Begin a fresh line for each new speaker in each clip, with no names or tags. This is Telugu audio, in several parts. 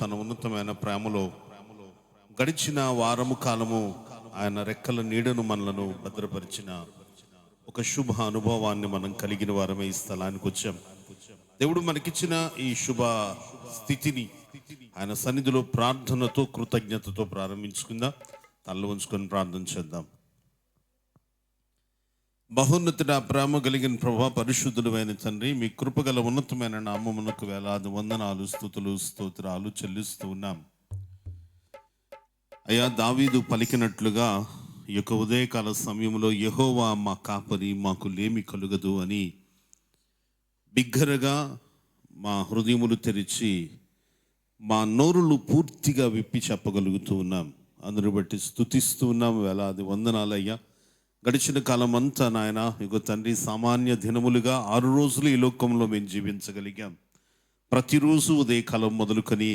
తన ఉన్నతమైన ప్రేమలో గడిచిన వారము కాలము ఆయన రెక్కల నీడను మనలను భద్రపరిచిన ఒక శుభ అనుభవాన్ని మనం కలిగిన వారమే ఈ స్థలానికి వచ్చాం. దేవుడు మనకిచ్చిన ఈ శుభ స్థితిని ఆయన సన్నిధిలో ప్రార్థనతో కృతజ్ఞతతో ప్రారంభించుకుందాం. తల్ల ఉంచుకొని ప్రార్థన చేద్దాం. బహున్నతుడ ప్రేమ కలిగిన ప్రభా, పరిశుద్ధుడు అయిన తండ్రి, మీ కృపగల ఉన్నతమైన నామమునకు వేలాది వందనాలు, స్తుతులు, స్తోత్రాలు చెల్లిస్తూ ఉన్నాం. అయ్యా, దావీదు పలికినట్లుగా ఈ యొక్క ఉదయకాల సమయంలో యెహోవా మా కాపరి, మాకు లేమి కలుగదు అని బిగ్గరగా మా హృదయములు తెరిచి మా నోరులు పూర్తిగా విప్పి చెప్పగలుగుతూ ఉన్నాం. అందుని బట్టి స్తుతిస్తూ ఉన్నాం. వేలాది వందనాలయ్యా. గడిచిన కాలం అంతా నాయన ఇగో తండ్రి, సామాన్య దినములుగా 6 రోజులు ఈ లోకంలో మేము జీవించగలిగాం. ప్రతిరోజు ఉదయకాలం మొదలుకొని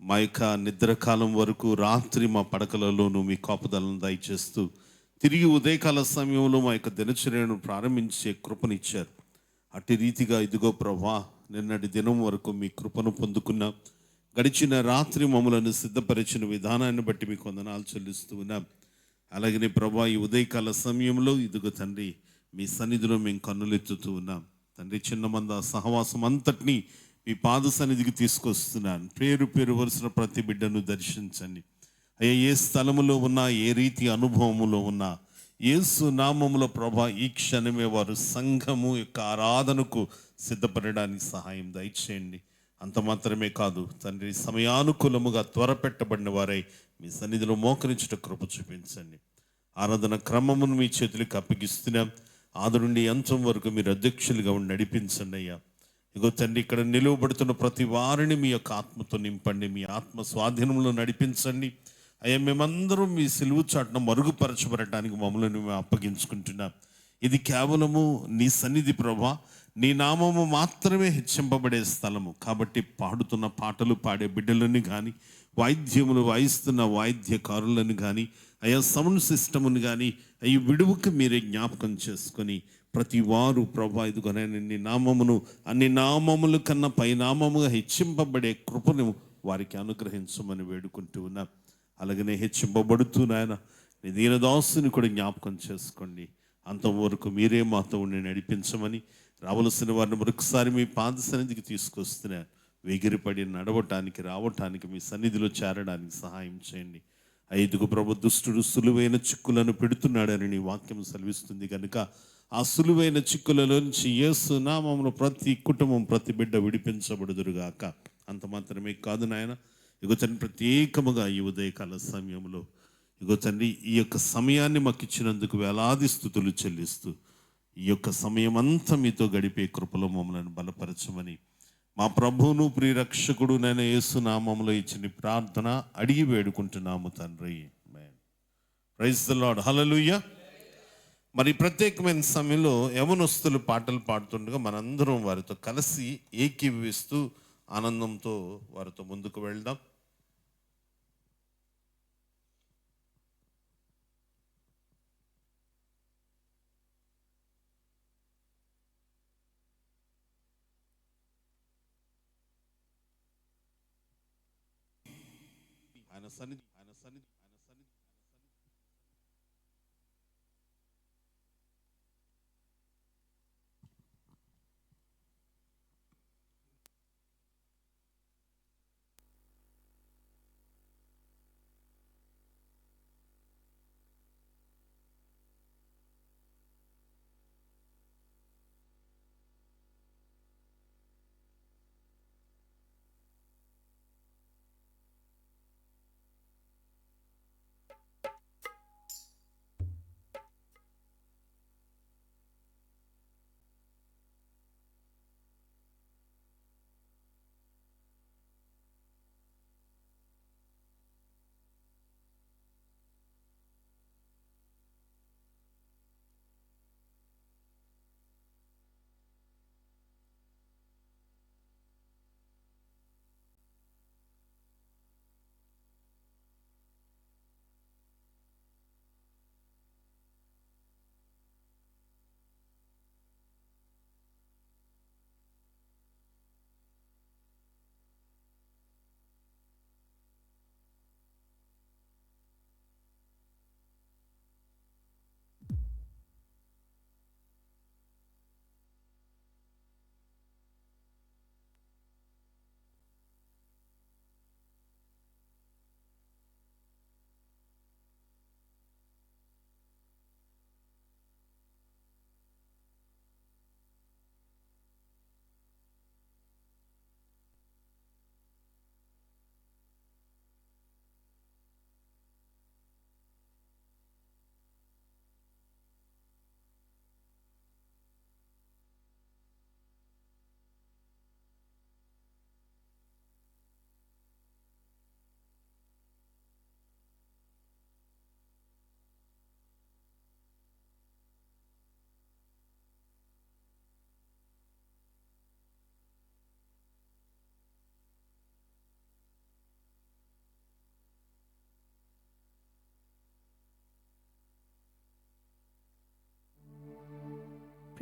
మా యొక్క నిద్రకాలం వరకు రాత్రి మా పడకలలోనూ మీ కాపుదలను దయచేస్తూ తిరిగి ఉదయకాల సమయంలో మా యొక్క దినచర్యను ప్రారంభించే కృపనిచ్చారు. అట్టి రీతిగా ఇదిగో ప్రభా, నిన్నటి దినం వరకు మీ కృపను పొందుకున్నాం. గడిచిన రాత్రి మమ్మలను సిద్ధపరిచిన విధానాన్ని బట్టి మీకు వందనాలు చెల్లిస్తూ ఉన్నాం. అలాగనే ప్రభా, ఈ ఉదయకాల సమయంలో ఇదిగో తండ్రి, మీ సన్నిధిలో మేము కన్నులెత్తుతూ ఉన్నాం. తండ్రి, చిన్న మంద సహవాసం అంతటినీ మీ పాద సన్నిధికి తీసుకొస్తున్నాను. పేరు పేరు వరుసన ప్రతి బిడ్డను దర్శించండి అయ్యా. ఏ స్థలములో ఉన్నా, ఏ రీతి అనుభవములో ఉన్నా, యేసు నామములో ప్రభా, ఈ క్షణమే వారు సంఘము యొక్క ఆరాధనకు సిద్ధపడడానికి సహాయం దయచేయండి. అంత మాత్రమే కాదు తండ్రి, సమయానుకూలముగా త్వరపెట్టబడిన వారై మీ సన్నిధిలో మోకరించుట కృప చూపించండి. ఆరాధన క్రమమును మీ చేతులకు అప్పగిస్తున్నాం. ఆది నుండి అంతం వరకు మీరు అధ్యక్షులుగా ఉండి నడిపించండి అయ్యా. ఇగో తండ్రి, ఇక్కడ నిలువబడుతున్న ప్రతి వారిని మీ యొక్క ఆత్మతో నింపండి, మీ ఆత్మ స్వాధీనంలో నడిపించండి అయ్యా. మేమందరం మీ సిలువు చాటున మరుగుపరచబడటానికి మమ్మల్ని మేము అప్పగించుకుంటున్నాం. ఇది కేవలము నీ సన్నిధి ప్రభా, నీ నామము మాత్రమే హెచ్చింపబడే స్థలము కాబట్టి పాడుతున్న పాటలు పాడే బిడ్డలను కానీ, వాయిద్యములు వాయిస్తున్న వాయిద్యకారులను కానీ, అయ్యా సౌండ్ సిస్టమును కానీ అవి విడువుకు మీరే జ్ఞాపకం చేసుకొని ప్రతి వారు ప్రభా ఇదిగోనైనా నీ నామమును అన్ని నామముల కన్నా పైనామముగా హెచ్చింపబడే కృపను వారికి అనుగ్రహించమని వేడుకుంటూ ఉన్నాం. అలాగనే హెచ్చింపబడుతూ నాయన నీ దీనదాసుని కూడా జ్ఞాపకం చేసుకోండి. అంతవరకు మీరే మాతో ఉండి నడిపించమని, రావలసిన వారిని మరొకసారి మీ పాద సన్నిధికి తీసుకొస్తున్నా వెగిరిపడి నడవటానికి, రావటానికి, మీ సన్నిధిలో చేరడానికి సహాయం చేయండి. 5 ప్రభు, దుష్టుడు సులువైన చిక్కులను పెడుతున్నాడని నీ వాక్యం సెలవిస్తుంది కనుక ఆ సులువైన చిక్కులలోంచి యేసు నామములో ప్రతి కుటుంబం, ప్రతి బిడ్డ విడిపించబడుదురుగాక. అంత మాత్రమే కాదు నాయన, ఇగో తండ్రి, ప్రత్యేకముగా ఈ ఉదయకాల సమయంలో ఇగో తండ్రి, ఈ యొక్క సమయాన్ని మాకు ఇచ్చినందుకు వేలాది స్తుతులు చెల్లిస్తూ ఈ యొక్క సమయం అంతా మీతో గడిపే కృపలో మమ్మల్ని బలపరచమని మా ప్రభువును ప్రియరక్షకుడు నేను యేసు నామములో ఇచ్చిన ప్రార్థన అడిగి వేడుకుంటున్నాము తండ్రి. Praise the Lord. హల్లెలూయా. మరి ప్రత్యేకమైన సమయంలో యవనస్తులు పాటలు పాడుతుండగా మనందరం వారితో కలిసి ఏకీభవిస్తూ ఆనందంతో వారితో ముందుకు వెళ్దాం. ఆయన సన్నిధి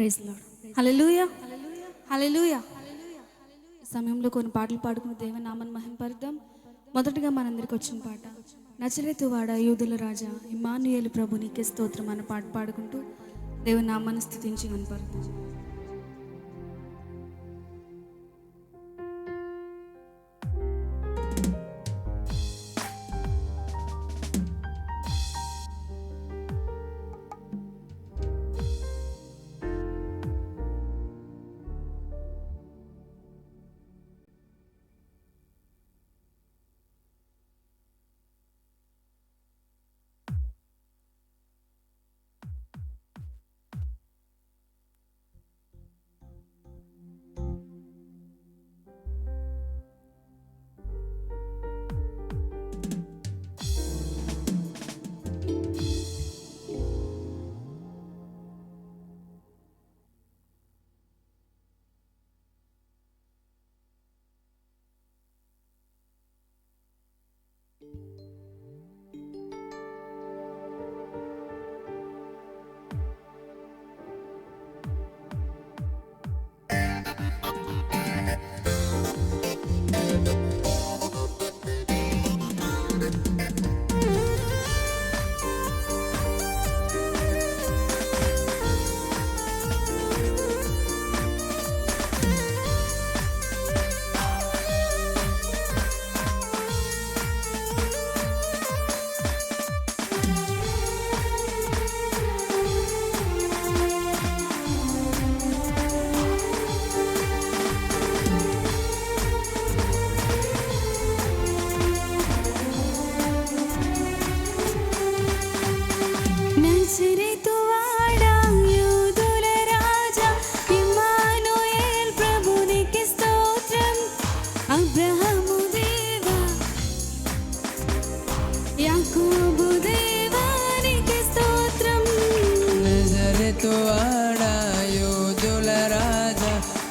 ప్రైజ్ లార్డ్. హల్లెలూయా, హల్లెలూయా. ఈ సమయంలో కొన్ని పాటలు పాడుకుని దేవుని నామాన్ని మహింపరుద్దాం. మొదటగా మనందరికి వచ్చిన పాట నజరేతువాడ యూదుల రాజా ఇమ్మానుయేలు ప్రభు నీకే స్తోత్రం అన్న పాట పాడుకుంటూ దేవుని నామాన్ని స్తుతించి కనపరుద్దాం.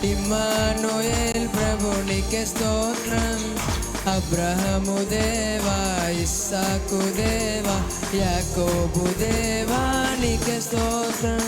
ఇమ్మానుయేల్ ప్రభు నీకే స్తోత్రం. అబ్రహాము దేవా, ఇస్సాకు దేవా, యాకోబు దేవా నీకే స్తోత్రం.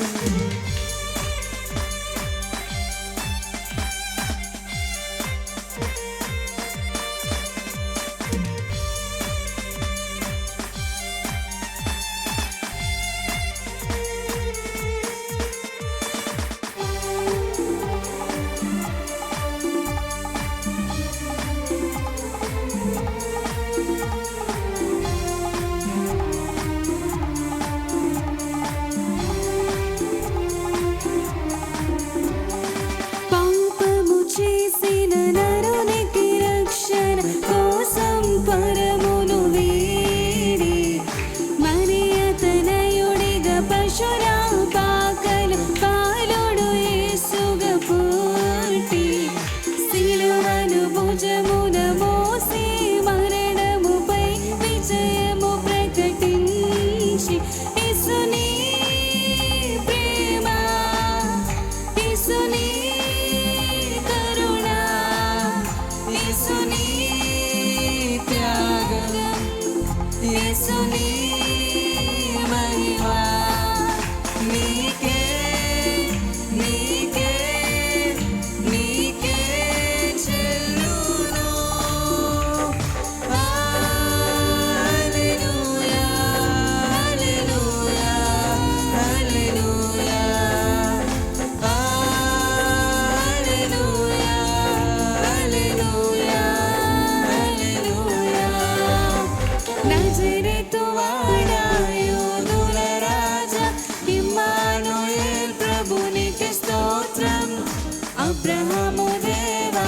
అబ్రహాము దేవా,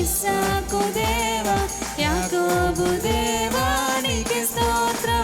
ఇస్సాకు దేవా, యాకోబు దేవా నీకే స్తోత్రం.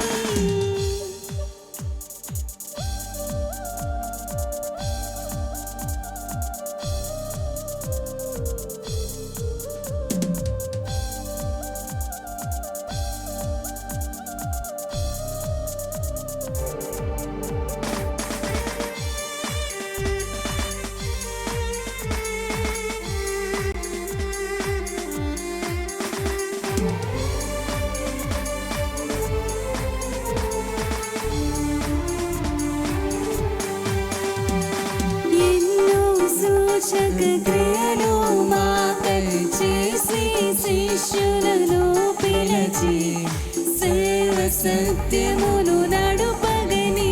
సత్యమును నడుపగని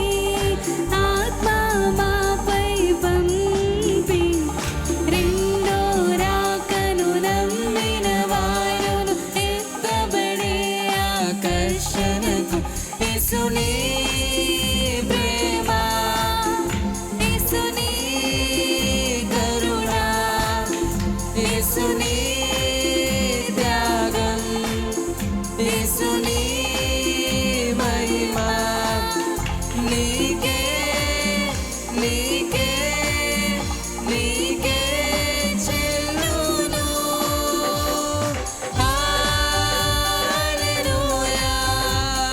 ఆత్మ మాపై పంపి రెండో రాకను నమ్మిన వారును ఎత్తబడే ఆకర్షణకు యేసుని ప్రేమ, యేసుని కరుణ, యేసుని త్యాగం, యేసుని మహిమ నీకే నీకే నీకే చెల్లును. హల్లెలూయా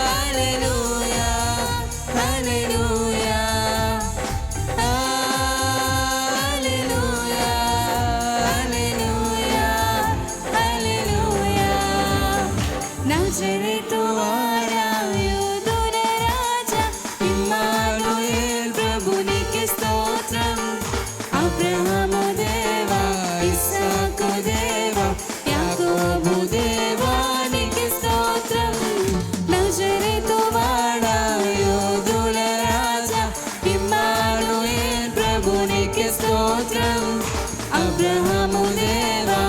హల్లెలూయా హల్లెలూయా హల్లెలూయా హల్లెలూయా హల్లెలూయా. నజరేతు వాడా యూదుల రాజా ఇమ్మానుయేల్ ప్రభునికి స్తోత్రం. అబ్రహాము దేవా ఇస్సాకు దేవా యాకోబు దేవానికి స్తోత్రం. నజరేతు వాడా యూదుల రాజా ఇమ్మానుయేల్ ప్రభునికి స్తోత్రం. అబ్రహాము దేవా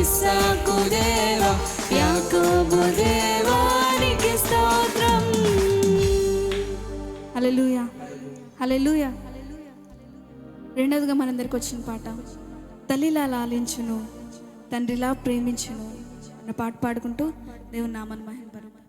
ఇస్సాకు దేవా యాకోబు దేవానికి స్తోత్రం. హల్లెలూయా హల్లెలూయా. రెండవదిగా మనందరికి వచ్చిన పాట తల్లిలా లాలించును తండ్రిలా ప్రేమించును అన్న పాట పాడుకుంటూ దేవుని నామాన్ని మహిమపరుద్దాం.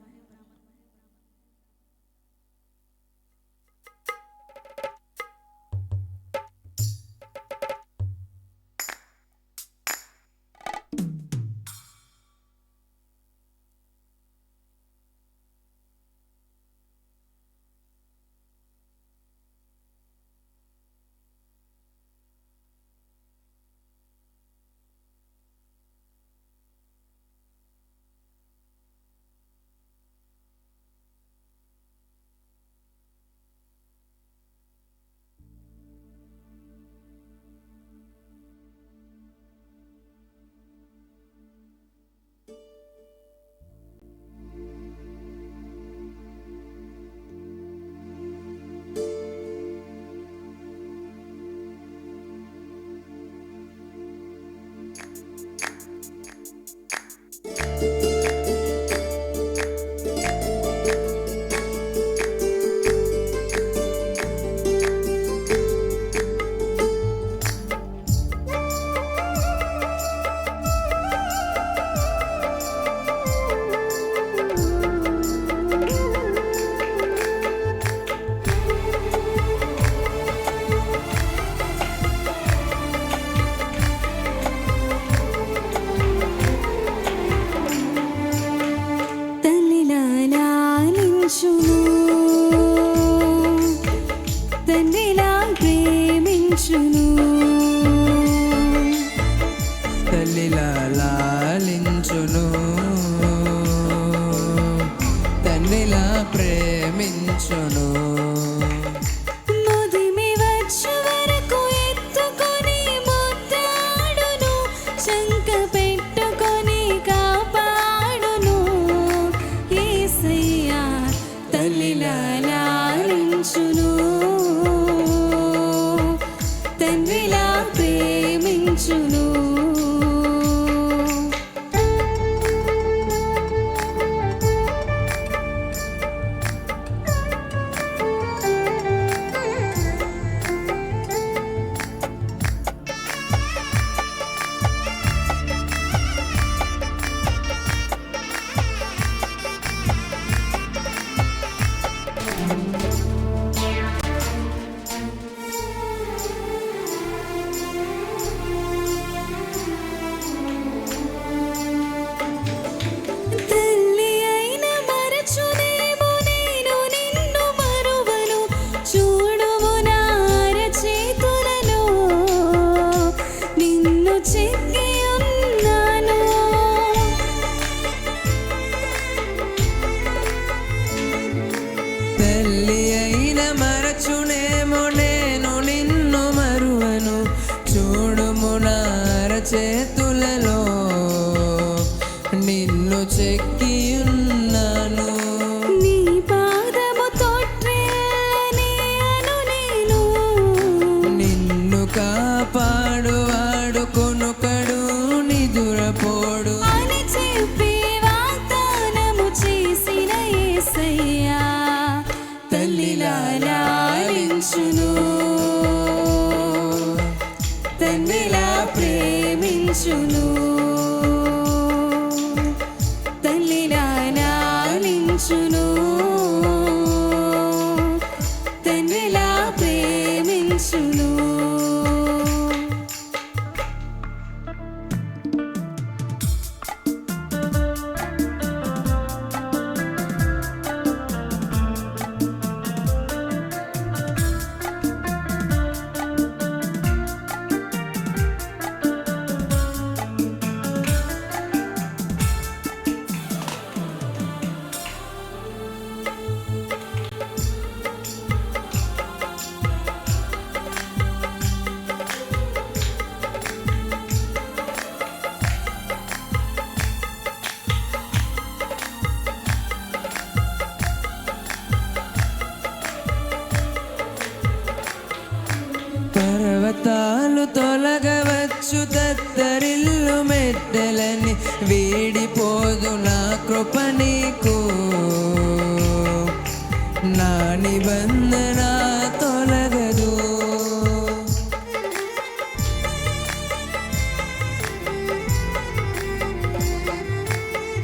తండ్రిలా ప్రేమించును
తల్లిలా లాలించును తండ్రిలా ప్రేమించును.
ముదిమి వచ్చు వరకు ఎత్తుకొని ముద్దాడును శంక పెట్టుకొని కాపాడును యేసయ్యా తల్లిలా లాలించును తండ్రిలా ప్రేమించును. తల్లి అయిన మరచునేమో నేను నిన్ను మరువను చూడుము నా అరచేతులలో నిన్ను చెక్కి ఉన్నాను.
తల్లి అయిన మరచునేమో నేను నిన్ను మరువను చూడుము నా అరచేతులలో నిన్ను చెక్కి ఉన్నాను.
నీ లాలించును, తండ్రిలా ప్రేమించును.
పర్వతాలు తొలగవచ్చు, తత్తరిల్లు మెట్టలని, వీడిపోదు నా కృప నీకు, నా నిబంధన తొలగదు.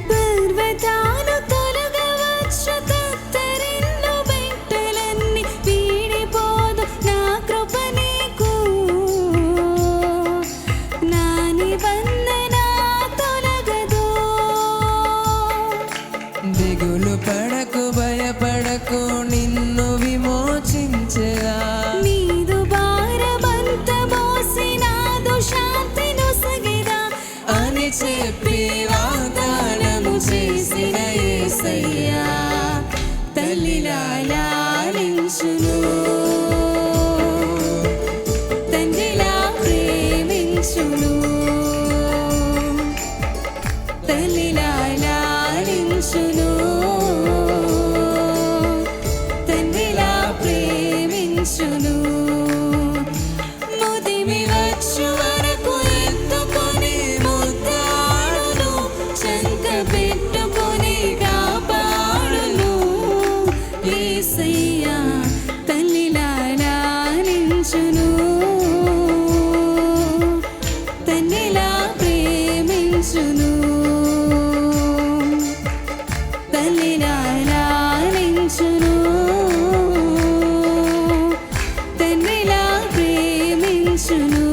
పర్వతాలు తొలగవచ్చు, తత్తరిల్లు మెట్టలన్నీ, వీడిపోదు నా కృప నీకు, నా నిబంధన తొలగదు.
దిగులు పడకు, భయపడకు, నిన్ను విమోచించగా,
నీదు భారమంత మోసినాదు, శాంతి నొసగిదా
అని చెప్పి వాగ్దానము చేసిన యేసయ్యా తల్లిలా లాలించును,
తండ్రిలా ప్రేమించును, తల్లిలా లాలించును, తండ్రిలా ప్రేమించును. ముదిమి వచ్చు వరకు ఎత్తుకొని ముద్దాడును, చంక పెట్టుకొని కాపాడును. యేసయ్యా తల్లిలా లాలించును, తండ్రిలా ప్రేమించును, తల్లిలా లాలించును, తండ్రిలా ప్రేమించును.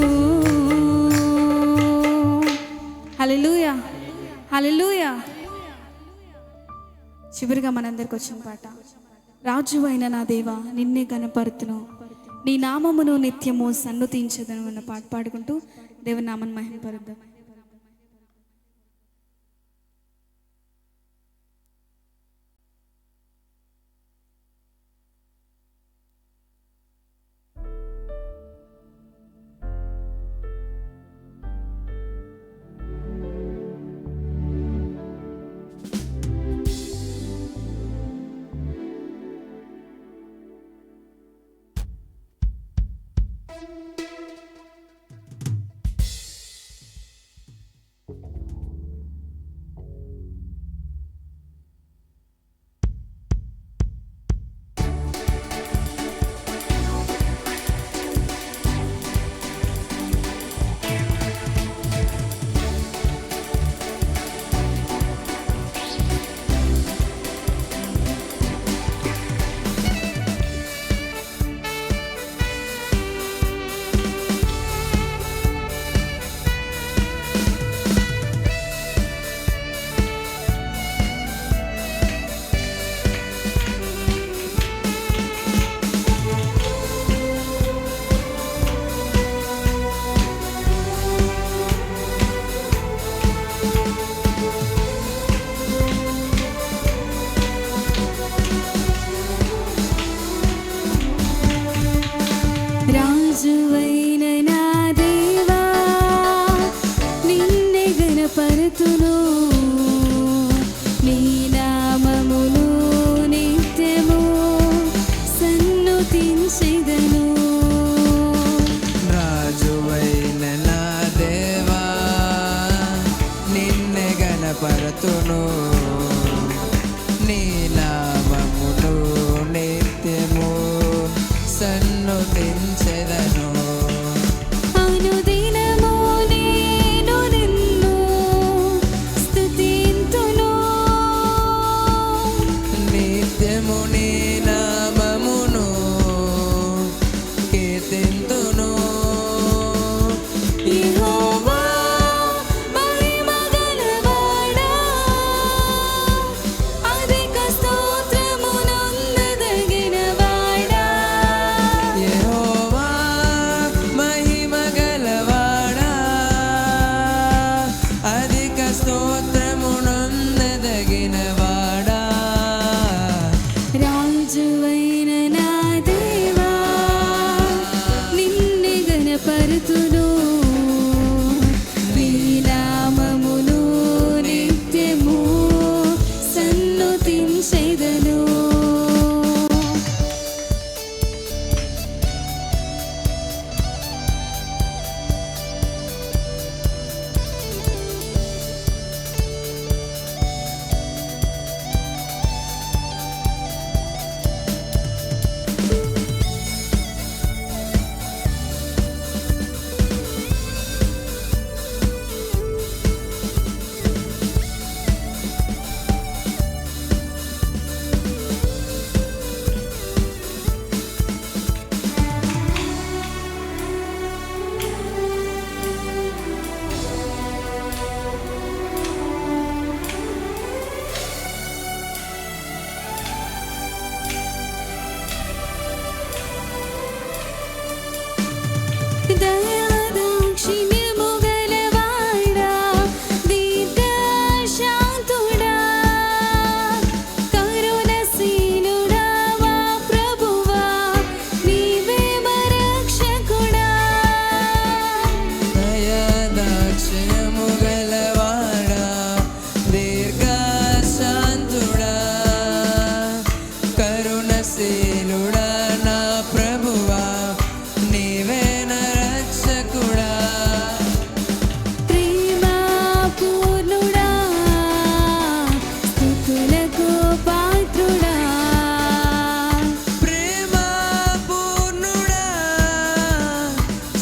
హల్లెలూయా, హల్లెలూయా. చివరిగా మనందరికి వచ్చిన పాట, రాజు అయిన నా దేవా నిన్నే గణపరుతును, నీ నామమును నిత్యము సన్నుతించదను అన్న పాట పాడుకుంటూ దేవుని నామను మహిమపరుద్దాం. రాజువైన నా దేవా నిన్నే గణపరుతును, నీ నామమును నిత్యము సన్నుతించెదను.
రాజువైన నా దేవా నిన్నే గణపరతును, నీ నామమును నిత్యము సన్నుతించెదను.
అనుదినము నేను నిన్ను స్తుతింతును,
నిత్యము నీ నామమును కీర్తింతును.
యెహోవా మహిమగలవాడా, అధిక స్తోత్రమునొందదగినవాడా.
యెహోవా మహిమగలవాడా, అధిక స్తోత్రమునొందదగినవాడా.
రాజువైన నా దేవా, నిన్నే గణపరుతును. నీ నామమును నిత్యము సన్నుతించెదను. దయాదాక్షిణ్యము గలవాడా, దీర్ఘశాంతుడా, కరుణశీలుడా, మా ప్రభువా, నీవే మా రక్షకుడా.
దయాదాక్షిణ్యము గలవాడా, దీర్ఘశాంతుడా, కరుణశీలుడా, నా ప్రభువా, నీవే నా రక్షకుడా.
ప్రేమపూర్ణుడా, స్తుతులకు పాత్రుడా.
ప్రేమపూర్ణుడా,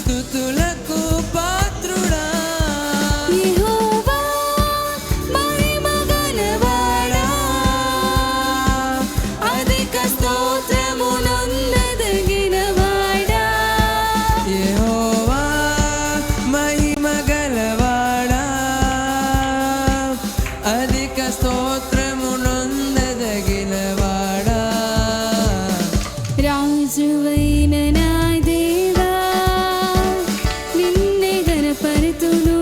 స్తుతులకు పాత్రుడా.
యెహోవా మహిమగలవాడా, అధిక స్తోత్రమునొందదగినవాడా.
యెహోవా మహిమగలవాడా, అధిక స్తోత్రమునొందదగినవాడా.
రాజువైన నా దేవా, నిన్నే గణపరుతును.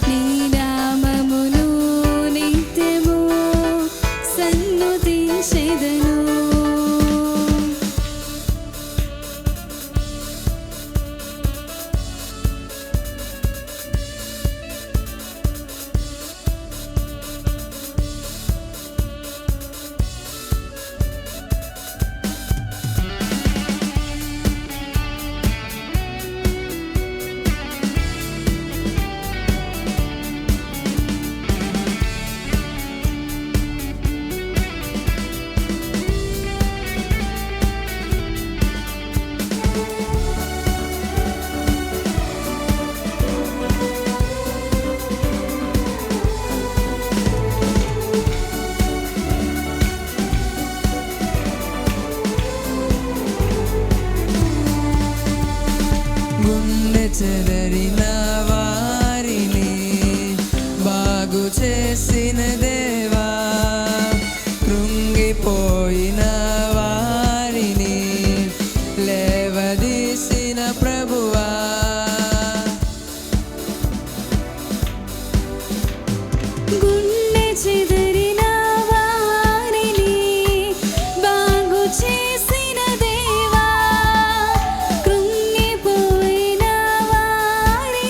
నీ నామమును నిత్యము సన్నుతించెదను.
గుండె చెదరిన వారిని బాగు చేసిన దేవా, కృంగిపోయిన వారిని లేవదీసిన ప్రభువా.
గుండె చెదరిన వారిని బాగు చేసిన దేవా, కృంగిపోయిన వారిని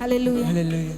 హల్లెలూయా.
హల్లెలూయా.